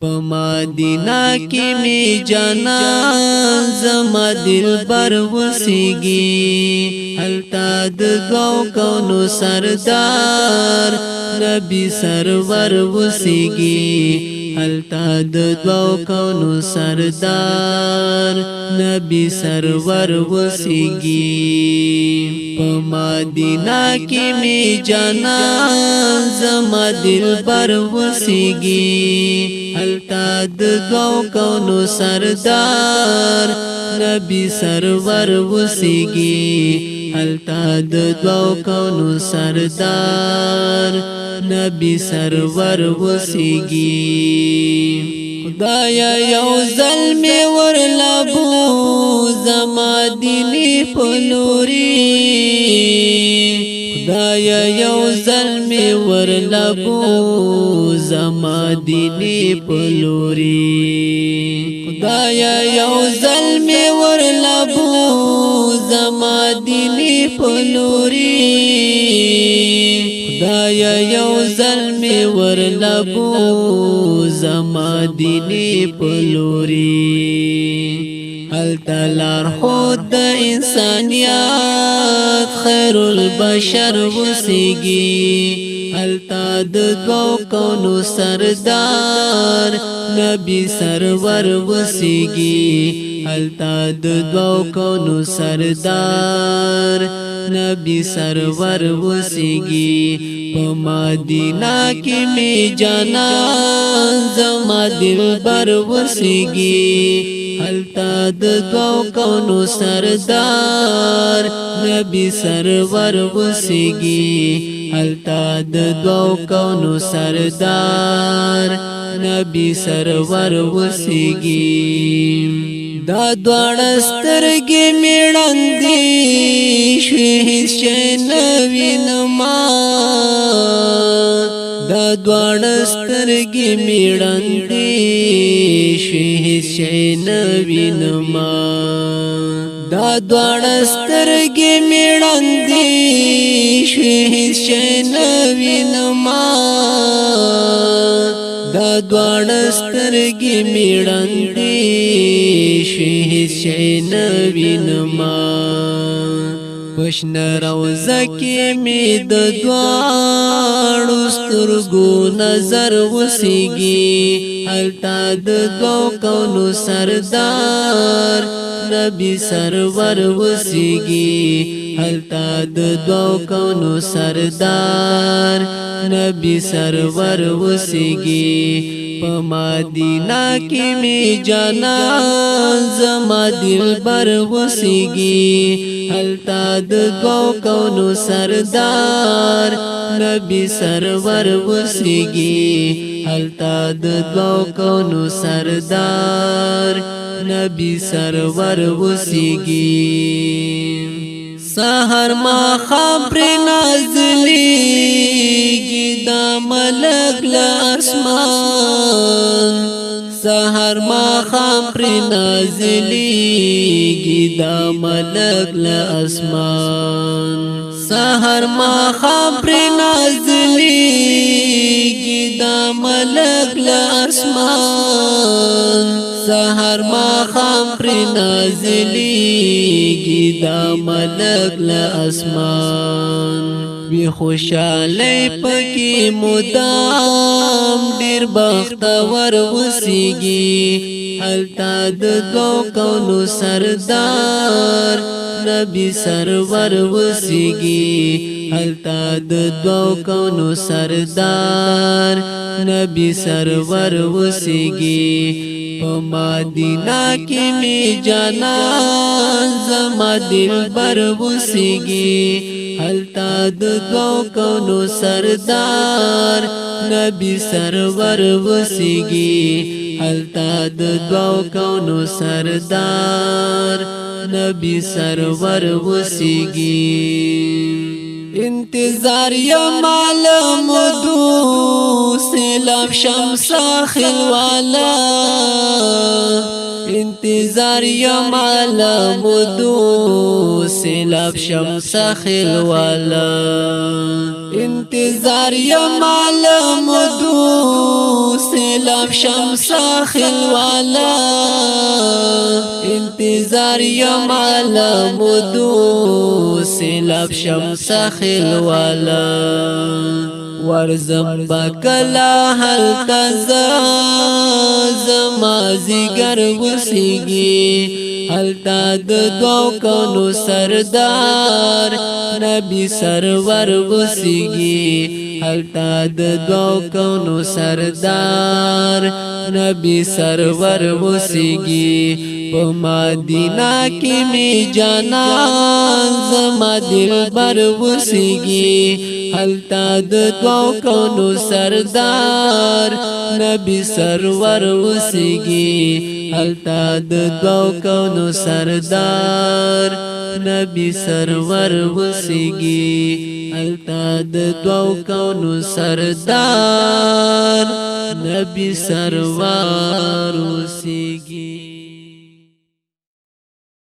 په مدینه کې می جانا زما دلبر وسیږي هلته د دوو کونو سردار نبی سرور وسیږي هلته د دوو کونو سردار نبی سرور وسیږي په مدینه کې می جانا زما دلبر وسیږي هلته د دوو کونو سردار نبی سرور وسیږي هلته د دوو کونو سردار نبی سرور وسیږي خدایا یو ظلم ورلبو زما دینی پلوری خدایا یو ظلم ورلبو زما دینی پلوری خدایا یو ظلم ورلبو زما دینی پلوری خدایا یو ظلم ورلبو زما دینی پلوری هلته لار خود د انسانیت خیر البشر وسیږي هلته د دوو کونو سردار نبی سرور وسیږي هلته د دوو کونو سردار نبی سرور وسیږي په مدینه کې می جانا زما دلبر وسیږي هلته د دوو کونو سردار نبی سرور وسیږي هلته د دوو کونو سردار نبی سرور وسیږي دا دواړه سترګې میړندې شوې هیڅ شی نه وینما دا دواړه سترګې میړندې شوې هیڅ شی نه وینما دا دواړه سترګې میړندې شوې هیڅ شی نه وینما دا دواړه سترګې میړندې شوې هیڅ شی نه وینما پشن روزه کې می د دواړو سترګو نظر وسیږي هلته د دوو کونو سردار نبی سرور وسیږي هلته د دوو کونو سردار نبی سرور وسیږي په مدینه کې می جانا زما دلبر وسیږي هلته د دوو کونو سردار نبی سرور وسیږي هلته د دوو کونو سردار نبی سرور وسیږي سحر ماخام پر نازلیږي دا ملک له اسمان سحر ماخام پر نازلیږي دا ملک له اسمان سحر ماخام پر نازلیږي دا ملک له اسمان سحر ماخام پر نازلیږي دا ملک له اسمان وی خوشاله پکې مدام ډیر بختور وسیږي هلته د دوو کونو سردار نبی سرور وسیږي هلته د دوو کونو سردار نبی سرور وسیږي په مدینه کې می جانا زما دلبر وسیږي هلته د دوو کونو سردار نبی سرور وسیږي هلته د دوو کونو سردار نبی سرور وسیږي انتظار یا معلومدو سیلاب شمس خلوالا انتظار یا معلومدو سیلاب شمس خلوالا انتظار یم علمدو سیلاب شمسا خلوالا انتظار یم علمدو سیلاب شمسا خلوالا ورزم بکلا حل تزا زمازیگر وسیگی حلتا دو کونو سردار نبی سرور وسیگی حلتا دو کونو سردار نبی سرور وسیگی پا مدینہ کی می جانان زما دل بر وسیگی حلتا دو کونو سردار نبی سرور وسیگی حلتا دو کونو سردار نبی سرور وسیگی حلتا دو کونو سردار نبی سرور وسیگی